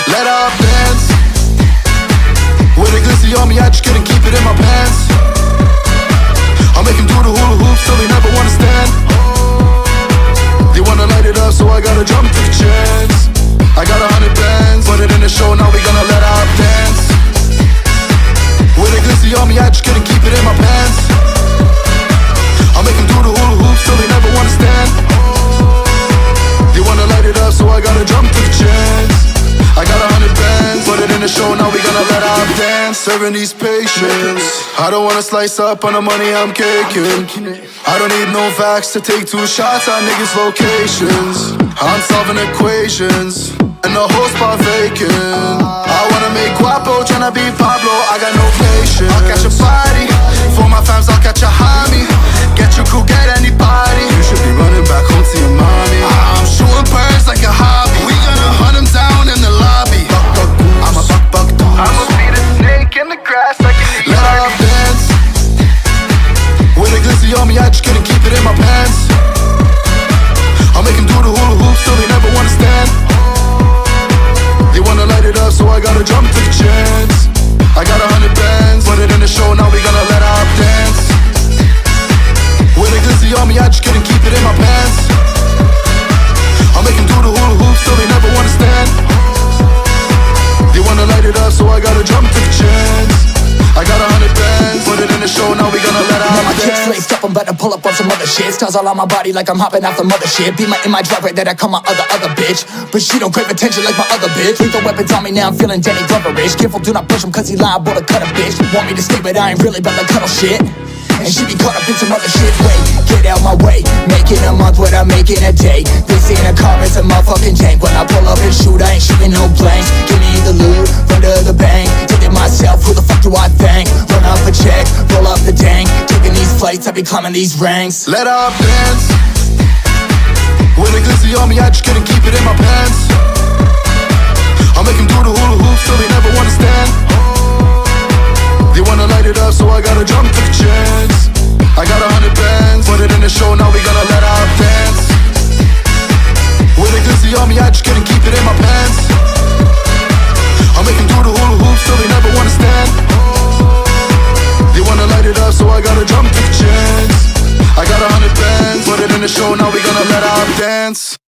Let up dance. With a glizzy on me, I just couldn't keep it in my pants. I'll make him do the hula hoop till he never wanna stand. They wanna light it up, so I gotta jump to the chance. I got 100 bands, put it in the show, now we gonna let up dance. With a glizzy on me, I just couldn't keep it in my pants. I'll make him do the hula hoop till he never wanna stand. They wanna light it up, so I gotta jump to the chance. I got 100 bands, put it in the show, now we gonna let out dance. Serving these patients, I don't wanna slice up on the money I'm caking. I don't need no facts to take 2 shots on niggas' locations. I'm solving equations, and the whole spot vacant. I wanna make guapo, tryna be Pablo, I got no patience. I'll catch a body, for my fams I'll catch a homie. Get your crew, get anybody. You should be running back home to your mommy. I'm shooting birds like a hobby. We gonna hunt them down in the lobby. I'm a buck dog. I'ma feed a snake in the grass like an Let up dance. With a glizzy on me, I just couldn't keep it in my pants. I'll make him do the hula hoops till they never wanna stand. They wanna light it up, so I gotta jump to the chance. I got 100 bands, put it in the show, now we gonna let out dance. With a glizzy on me, I just couldn't keep it in my pants. I'll make him do the hula hoops till they never wanna stand. They wanna light it up, so I gotta jump to the chance. I got 100 bands, put it in the show, now we gonna let out now my dance. kicks laced up, I'm about to pull up on some other shit. Stars all on my body like I'm hopping off the mothership. Be my in my driver that I call my other bitch, but she don't crave attention like my other bitch. Lethal weapons on me now, I'm feeling Danny Glover-ish. Careful, do not push him cause he liable to cut a bitch. Want me to stay, but I ain't really about to cuddle shit. And she be caught up in some other shit. Wait, get out my way. Making a month what I'm making a day. This ain't a car, it's a motherfucking jank. When I pull up and shoot, I ain't shooting no blanks. Give me the loot, run to the bank. Did it myself, who the fuck do I thank? Run up a check, roll up the dank. Taking these flights, I be climbing these ranks. Let up dance. With a glizzy on me, I just couldn't keep it in my pants. I'll make him do the hula hoops till they never wanna stand. They wanna light it up, so I gotta jump to the chance. I got 100 bands, put it in the show, now we gonna let out dance. With a glizzy on me, I just couldn't keep it in my pants. I'll make him do the hula hoops till they never wanna stand. They wanna light it up, so I gotta jump to the chance. I got 100 bands, put it in the show, now we gonna let out dance.